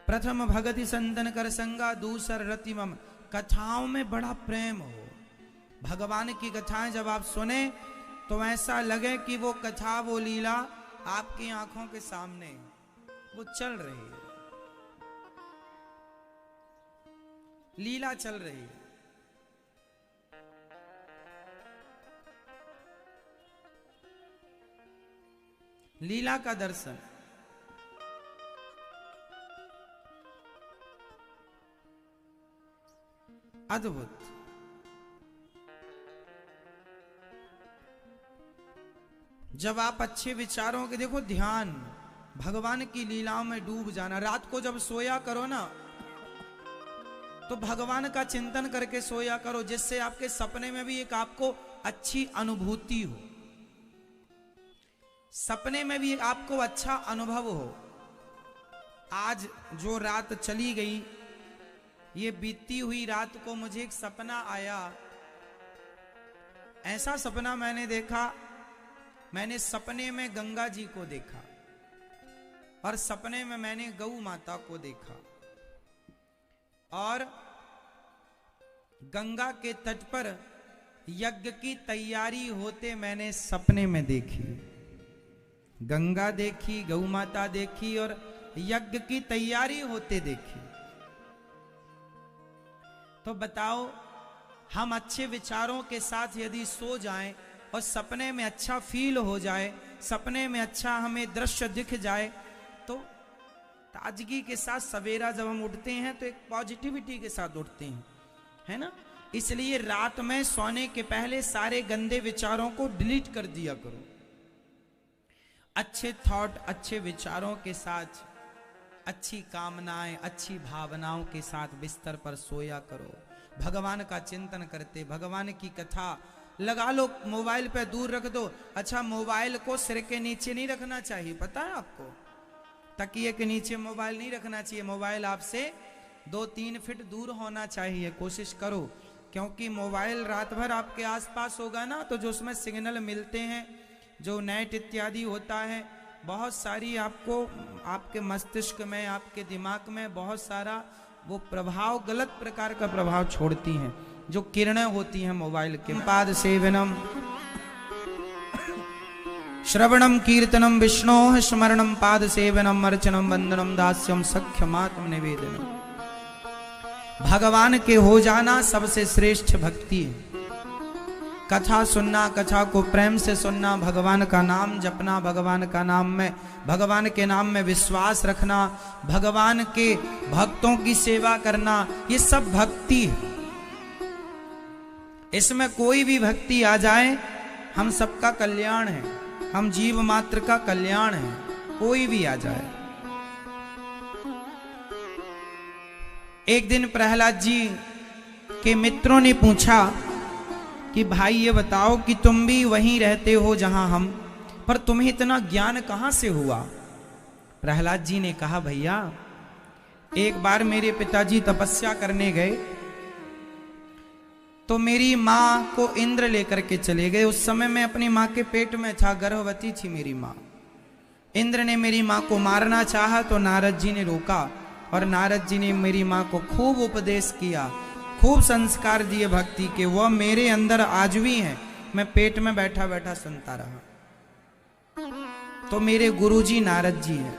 Speaker 1: प्रथम भगति संतन कर संगा, दूसर रतिमम। कथाओं में बड़ा प्रेम हो। भगवान की कथाएं जब आप सुने तो ऐसा लगे कि वो कथा, वो लीला आपकी आंखों के सामने वो चल रही है, लीला चल रही है। लीला का दर्शन। अद्भुत। जब आप अच्छे विचारों के, देखो ध्यान, भगवान की लीलाओं में डूब जाना। रात को जब सोया करो ना, तो भगवान का चिंतन करके सोया करो, जिससे आपके सपने में भी एक आपको अच्छी अनुभूति हो, सपने में भी आपको अच्छा अनुभव हो। आज जो रात चली गई, ये बीती हुई रात को मुझे एक सपना आया। ऐसा सपना मैंने देखा, मैंने सपने में गंगा जी को देखा और सपने में मैंने गौ माता को देखा, और गंगा के तट पर यज्ञ की तैयारी होते मैंने सपने में देखी। गंगा देखी, गौ माता देखी और यज्ञ की तैयारी होते देखी। तो बताओ, हम अच्छे विचारों के साथ यदि सो जाएं और सपने में अच्छा फील हो जाए, सपने में अच्छा हमें दृश्य दिख जाए, तो ताजगी के साथ सवेरा जब हम उठते हैं तो एक पॉजिटिविटी के साथ उठते हैं, है ना। इसलिए रात में सोने के पहले सारे गंदे विचारों को डिलीट कर दिया करो। अच्छे थॉट, अच्छे विचारों के साथ, अच्छी कामनाएं, अच्छी भावनाओं के साथ बिस्तर पर सोया करो। भगवान का चिंतन करते, भगवान की कथा लगा लो, मोबाइल पे दूर रख दो। अच्छा, मोबाइल को सिर के नीचे नहीं रखना चाहिए, पता है आपको? तकिए के नीचे मोबाइल नहीं रखना चाहिए। मोबाइल आपसे 2-3 फीट दूर होना चाहिए, कोशिश करो। क्योंकि मोबाइल रात भर आपके आसपास होगा ना, तो जो उसमें सिग्नल मिलते हैं, जो नेट इत्यादि होता है, बहुत सारी आपको आपके मस्तिष्क में, आपके दिमाग में बहुत सारा वो प्रभाव, गलत प्रकार का प्रभाव छोड़ती हैं, जो किरणें होती हैं मोबाइल के। पाद सेवनम श्रवणम कीर्तनम विष्णोः स्मरणम पाद सेवनम अर्चनम वंदनम दास्यम सख्यमात्म निवेदनम। भगवान के हो जाना सबसे श्रेष्ठ भक्ति है। कथा सुनना, कथा को प्रेम से सुनना, भगवान का नाम जपना, भगवान का नाम में, भगवान के नाम में विश्वास रखना, भगवान के भक्तों की सेवा करना, ये सब भक्ति है। इसमें कोई भी भक्ति आ जाए, हम सबका कल्याण है, हम जीव मात्र का कल्याण है, कोई भी आ जाए। एक दिन प्रहलाद जी के मित्रों ने पूछा कि भाई ये बताओ कि तुम भी वहीं रहते हो जहां हम, पर तुम्हें इतना ज्ञान कहां से हुआ? प्रहलाद जी ने कहा, भैया एक बार मेरे पिताजी तपस्या करने गए, तो मेरी माँ को इंद्र लेकर के चले गए। उस समय मैं अपनी माँ के पेट में था, गर्भवती थी मेरी माँ। इंद्र ने मेरी माँ को मारना चाहा तो नारद जी ने रोका, और नारद जी ने मेरी माँ को खूब उपदेश किया, खूब संस्कार दिए भक्ति के। वह मेरे अंदर आज भी हैं, मैं पेट में बैठा बैठा सुनता रहा। तो मेरे गुरुजी नारद जी हैं।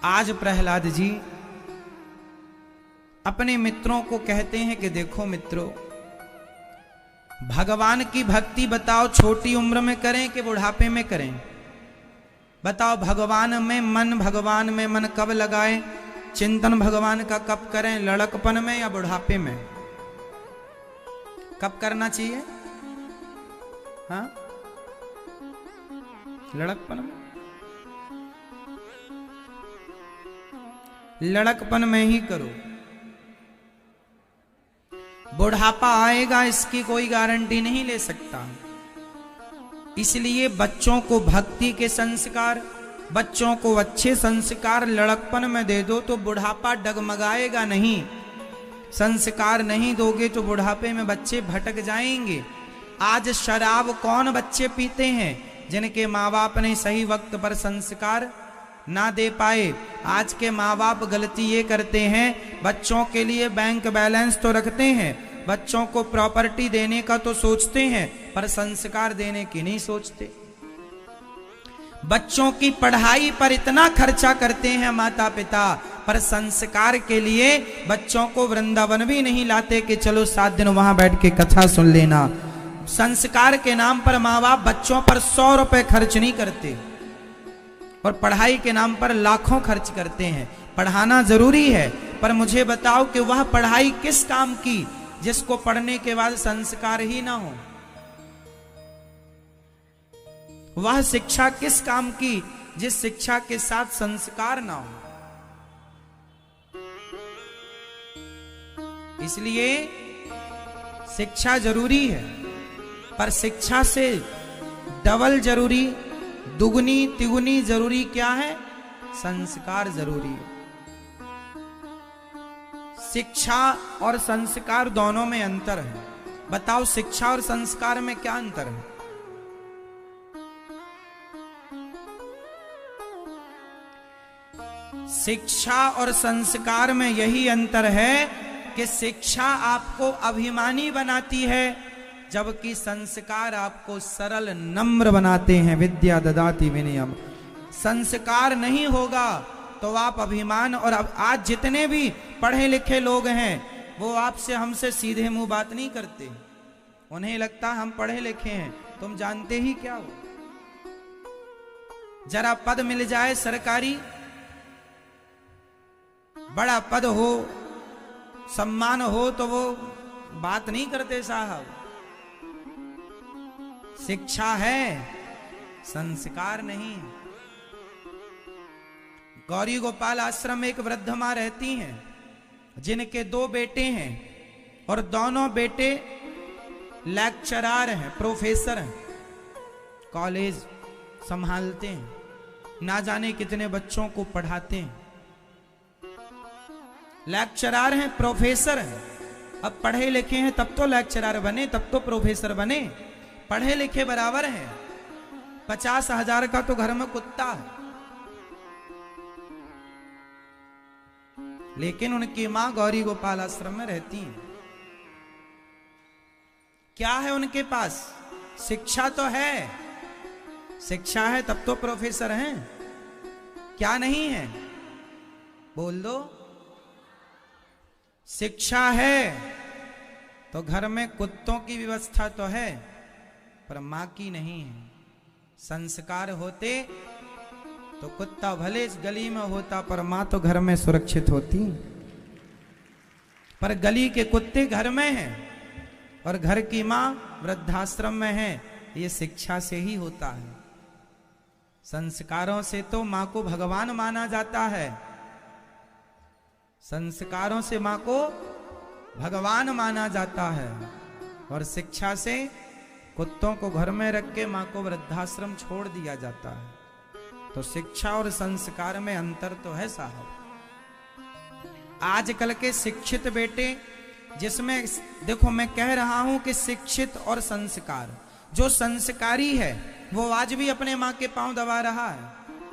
Speaker 1: आज प्रहलाद जी अपने मित्रों को कहते हैं कि देखो मित्रों, भगवान की भक्ति बताओ छोटी उम्र में करें कि बुढ़ापे में करें? बताओ, भगवान में मन कब लगाएं? चिंतन भगवान का कब करें? लड़कपन में या बुढ़ापे में? कब करना चाहिए? हाँ, लड़कपन में। लड़कपन में ही करो। बुढ़ापा आएगा इसकी कोई गारंटी नहीं ले सकता। इसलिए बच्चों को भक्ति के संस्कार, बच्चों को अच्छे संस्कार लड़कपन में दे दो तो बुढ़ापा डगमगाएगा नहीं। संस्कार नहीं दोगे तो बुढ़ापे में बच्चे भटक जाएंगे। आज शराब कौन बच्चे पीते हैं? जिनके माँ बाप ने सही वक्त पर संस्कार ना दे पाए। आज के माँ बाप गलती ये करते हैं, बच्चों के लिए बैंक बैलेंस तो रखते हैं, बच्चों को प्रॉपर्टी देने का तो सोचते हैं, पर संस्कार देने की नहीं सोचते। बच्चों की पढ़ाई पर इतना खर्चा करते हैं माता पिता, पर संस्कार के लिए बच्चों को वृंदावन भी नहीं लाते कि चलो 7 दिन वहां बैठ के कथा सुन लेना। संस्कार के नाम पर माँ बाप बच्चों पर 100 रुपए खर्च नहीं करते, और पढ़ाई के नाम पर लाखों खर्च करते हैं। पढ़ाना जरूरी है, पर मुझे बताओ कि वह पढ़ाई किस काम की जिसको पढ़ने के बाद संस्कार ही ना हो? वह शिक्षा किस काम की जिस शिक्षा के साथ संस्कार ना हो? इसलिए शिक्षा जरूरी है, पर शिक्षा से डबल जरूरी, दुगनी तिगुनी जरूरी क्या है? संस्कार जरूरी है। शिक्षा और संस्कार दोनों में अंतर है। बताओ, शिक्षा और संस्कार में क्या अंतर है? शिक्षा और संस्कार में यही अंतर है कि शिक्षा आपको अभिमानी बनाती है, जबकि संस्कार आपको सरल नम्र बनाते हैं। विद्या ददाति विनयम। संस्कार नहीं होगा तो आप अभिमान, और आज जितने भी पढ़े लिखे लोग हैं वो आपसे हमसे सीधे मुंह बात नहीं करते। उन्हें लगता हम पढ़े लिखे हैं, तुम जानते ही क्या हो। जरा पद मिल जाए सरकारी, बड़ा पद हो, सम्मान हो, तो वो बात नहीं करते साहब। शिक्षा है, संस्कार नहीं। गौरी गोपाल आश्रम में एक वृद्ध मां रहती हैं, जिनके 2 बेटे हैं और दोनों बेटे लेक्चरार हैं, प्रोफेसर हैं, कॉलेज संभालते हैं, ना जाने कितने बच्चों को पढ़ाते हैं। लेक्चरार हैं, प्रोफेसर हैं। अब पढ़े लिखे हैं तब तो लेक्चरार बने, तब तो प्रोफेसर बने। पढ़े लिखे बराबर हैं। 50,000 का तो घर में कुत्ता है, लेकिन उनकी मां गौरी गोपाल आश्रम में रहती हैं। क्या है उनके पास? शिक्षा तो है। शिक्षा है तब तो प्रोफेसर हैं। क्या नहीं है? बोल दो। शिक्षा है तो घर में कुत्तों की व्यवस्था तो है, पर मां की नहीं है। संस्कार होते तो कुत्ता भले इस गली में होता, पर मां तो घर में सुरक्षित होती। पर गली के कुत्ते घर में हैं और घर की मां वृद्धाश्रम में है। ये शिक्षा से ही होता है। संस्कारों से तो मां को भगवान माना जाता है। संस्कारों से मां को भगवान माना जाता है, और शिक्षा से कुत्तों को घर में रख के मां को वृद्धाश्रम छोड़ दिया जाता है। तो शिक्षा और संस्कार में अंतर तो है साहब। आजकल के शिक्षित बेटे, जिसमें देखो मैं कह रहा हूं कि शिक्षित और संस्कार, जो संस्कारी है वो आज भी अपने मां के पांव दबा रहा है,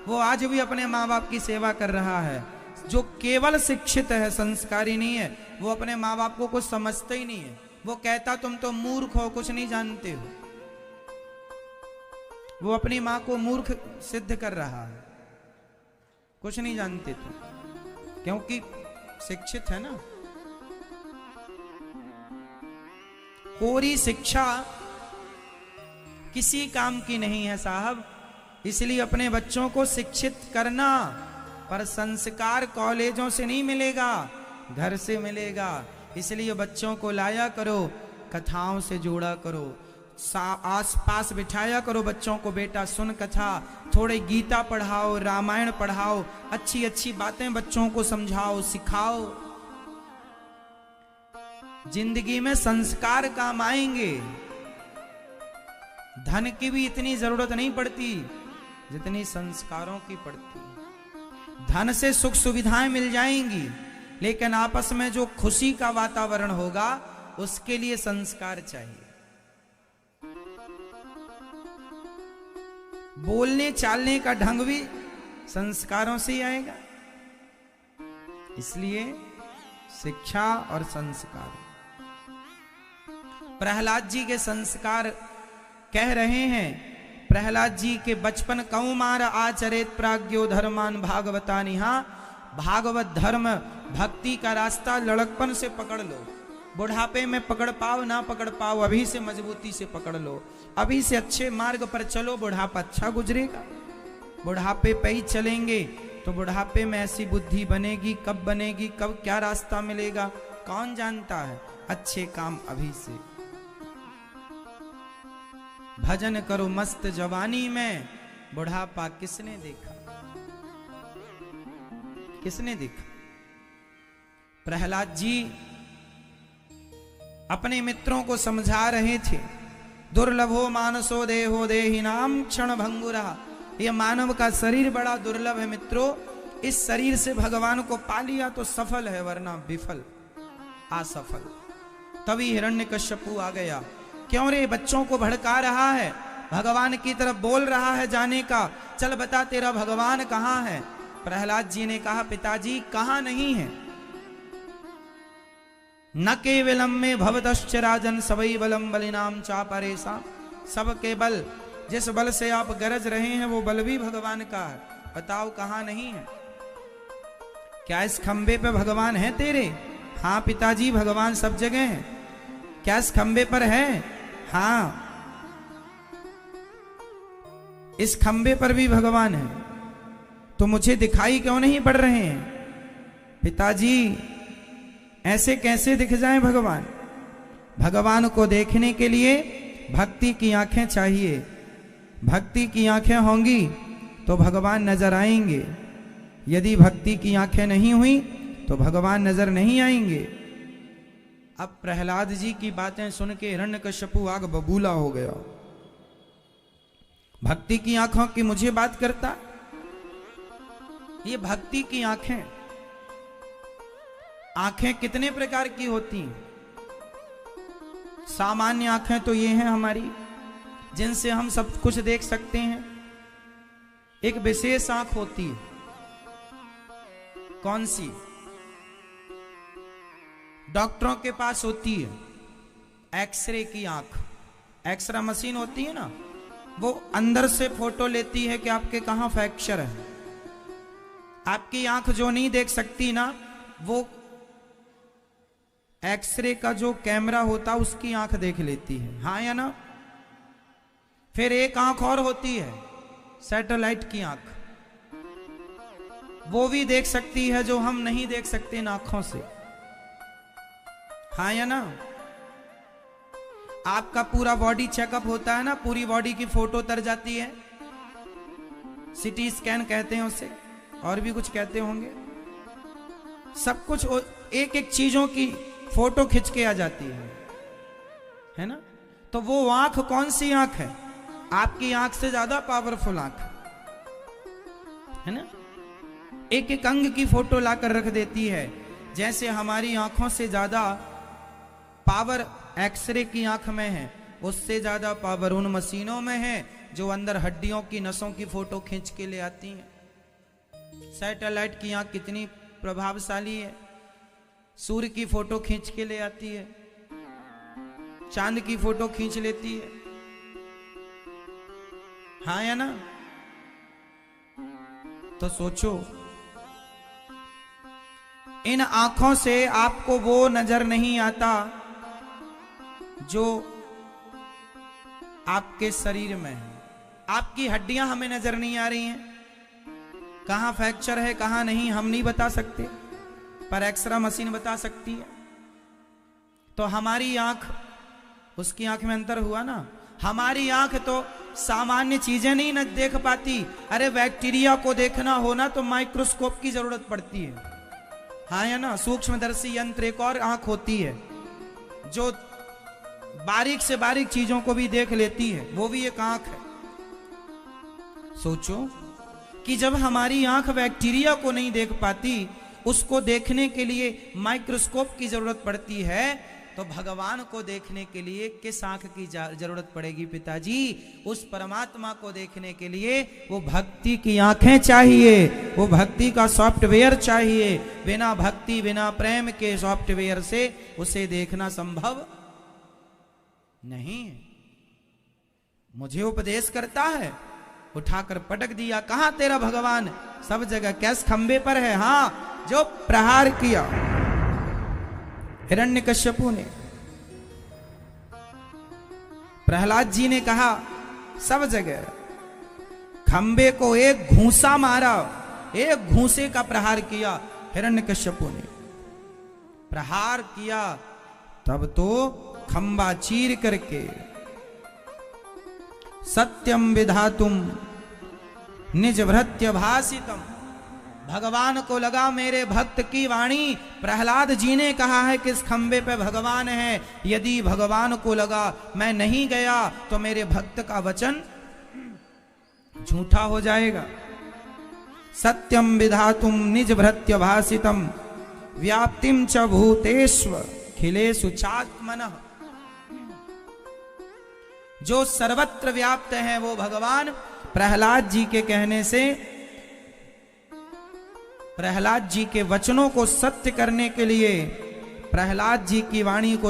Speaker 1: वो आज भी अपने मां बाप की सेवा कर रहा है। जो केवल शिक्षित है, संस्कारी नहीं है, वो अपने मां बाप को कुछ समझते ही नहीं है। वो कहता तुम तो मूर्ख हो, कुछ नहीं जानते हो। वो अपनी मां को मूर्ख सिद्ध कर रहा है, कुछ नहीं जानते तो, क्योंकि शिक्षित है ना। कोरी शिक्षा किसी काम की नहीं है साहब। इसलिए अपने बच्चों को शिक्षित करना, पर संस्कार कॉलेजों से नहीं मिलेगा, घर से मिलेगा। इसलिए बच्चों को लाया करो, कथाओं से जोड़ा करो, आस पास बिठाया करो बच्चों को। बेटा सुन कथा, थोड़े गीता पढ़ाओ, रामायण पढ़ाओ, अच्छी अच्छी बातें बच्चों को समझाओ, सिखाओ। जिंदगी में संस्कार काम आएंगे। धन की भी इतनी जरूरत नहीं पड़ती जितनी संस्कारों की पड़ती। धन से सुख सुविधाएं मिल जाएंगी, लेकिन आपस में जो खुशी का वातावरण होगा उसके लिए संस्कार चाहिए। बोलने चालने का ढंग भी संस्कारों से ही आएगा। इसलिए शिक्षा और संस्कार। प्रहलाद जी के संस्कार कह रहे हैं। प्रहलाद जी के बचपन कौमार आचरित प्राज्ञो धर्मान भागवतानिहा। भागवत धर्म भक्ति का रास्ता लड़कपन से पकड़ लो। बुढ़ापे में पकड़ पाओ ना पकड़ पाओ, अभी से मजबूती से पकड़ लो, अभी से अच्छे मार्ग पर चलो, बुढ़ापा अच्छा गुजरेगा। बुढ़ापे पे ही चलेंगे तो बुढ़ापे में ऐसी बुद्धि बनेगी, कब बनेगी, कब क्या रास्ता मिलेगा कौन जानता है। अच्छे काम अभी से। भजन करो मस्त जवानी में, बुढ़ापा किसने देखा, किसने देखा। प्रहलाद जी अपने मित्रों को समझा रहे थे। दुर्लभो मानसो देहो देहिनाम क्षण भंगुरा। ये मानव का शरीर बड़ा दुर्लभ है मित्रों। इस शरीर से भगवान को पा लिया तो सफल है, वरना विफल, असफल। तभी हिरण्यकश्यपु आ गया। क्यों रे बच्चों को भड़का रहा है, भगवान की तरफ बोल रहा है जाने का। चल बता तेरा भगवान कहाँ है। प्रहलाद जी ने कहा पिताजी कहाँ नहीं है। न केवलम में भवतश्च राजन सबई बलम बलिनाम चापरेसा। सबके बल, जिस बल से आप गरज रहे हैं वो बल भी भगवान का है। बताओ कहाँ नहीं है। क्या इस खंबे पे भगवान है तेरे? हाँ पिताजी भगवान सब जगह है। क्या इस खंबे पर है? हाँ। इस खंबे पर भी भगवान है, तो मुझे दिखाई क्यों नहीं पड़ रहे हैं? पिताजी ऐसे कैसे दिख जाएं भगवान? भगवान को देखने के लिए भक्ति की आंखें चाहिए। भक्ति की आंखें होंगी तो भगवान नजर आएंगे। यदि भक्ति की आंखें नहीं हुई तो भगवान नजर नहीं आएंगे। अब प्रहलाद जी की बातें सुन के हिरण्यकश्यपु आग बबूला हो गया। भक्ति की आंखों की मुझे बात करता? ये भक्ति की आंखें, आंखें कितने प्रकार की होती हैं? सामान्य आंखें तो ये हैं हमारी, जिनसे हम सब कुछ देख सकते हैं। एक विशेष आंख होती है। कौन सी? डॉक्टरों के पास होती है एक्सरे की आंख। एक्सरे मशीन होती है ना, वो अंदर से फोटो लेती है कि आपके कहां फ्रैक्चर है। आपकी आंख जो नहीं देख सकती ना, वो एक्सरे का जो कैमरा होता उसकी आंख देख लेती है, हाँ या ना? फिर एक आंख और होती है सैटेलाइट की आंख, वो भी देख सकती है जो हम नहीं देख सकते इन आंखों से, हाँ या ना? आपका पूरा बॉडी चेकअप होता है ना, पूरी बॉडी की फोटो तर जाती है, सिटी स्कैन कहते हैं उसे, और भी कुछ कहते होंगे। सब कुछ एक एक चीजों की फोटो खिंच के आ जाती है ना? तो वो आंख कौन सी आंख है? आपकी आंख से ज्यादा पावरफुल आंख है ना? एक एक अंग की फोटो लाकर रख देती है। जैसे हमारी आंखों से ज्यादा पावर एक्सरे की आंख में है, उससे ज्यादा पावर उन मशीनों में है जो अंदर हड्डियों की नसों की फोटो खींच के ले आती हैं। सैटेलाइट की आंख कितनी प्रभावशाली है, सूर्य की फोटो खींच के ले आती है, चांद की फोटो खींच लेती है, हाँ या ना? तो सोचो, इन आंखों से आपको वो नजर नहीं आता जो आपके शरीर में है। आपकी हड्डियां हमें नजर नहीं आ रही हैं, कहां फ्रैक्चर है कहां नहीं हम नहीं बता सकते, पर एक्सरे मशीन बता सकती है। तो हमारी आंख, उसकी आंख में अंतर हुआ ना। हमारी आंख तो सामान्य चीजें नहीं न देख पाती। अरे बैक्टीरिया को देखना हो ना तो माइक्रोस्कोप की जरूरत पड़ती है, हाँ या ना? सूक्ष्मदर्शी यंत्र एक और आंख होती है जो बारीक से बारीक चीजों को भी देख लेती है, वो भी एक आंख है। सोचो कि जब हमारी आंख बैक्टीरिया को नहीं देख पाती, उसको देखने के लिए माइक्रोस्कोप की जरूरत पड़ती है, तो भगवान को देखने के लिए किस आंख की जरूरत पड़ेगी पिताजी? उस परमात्मा को देखने के लिए वो भक्ति की आंखें चाहिए, वो भक्ति का सॉफ्टवेयर चाहिए। बिना भक्ति बिना प्रेम के सॉफ्टवेयर से उसे देखना संभव नहीं। मुझे उपदेश करता है, उठाकर पटक दिया, कहां तेरा भगवान? सब जगह, कैस खंबे पर है, हाँ, जो प्रहार किया हिरण्यकश्यपु ने। प्रहलाद जी ने कहा सब जगह, खंबे को एक घूंसा मारा, एक घूंसे का प्रहार किया हिरण्यकश्यपु ने। प्रहार किया तब तो खंबा चीर करके सत्यम विधातुम निज भृत्य भासितम। भगवान को लगा मेरे भक्त की वाणी, प्रहलाद जी ने कहा है कि इस खंबे पे भगवान है। यदि भगवान को लगा मैं नहीं गया तो मेरे भक्त का वचन झूठा हो जाएगा। सत्यम विधातुम निज भृत्य भासितम व्याप्तिम च भूतेष्व खिलेषु चात्मनः। जो सर्वत्र व्याप्त है वो भगवान प्रहलाद जी के कहने से, प्रहलाद जी के वचनों को सत्य करने के लिए, प्रहलाद जी की वाणी को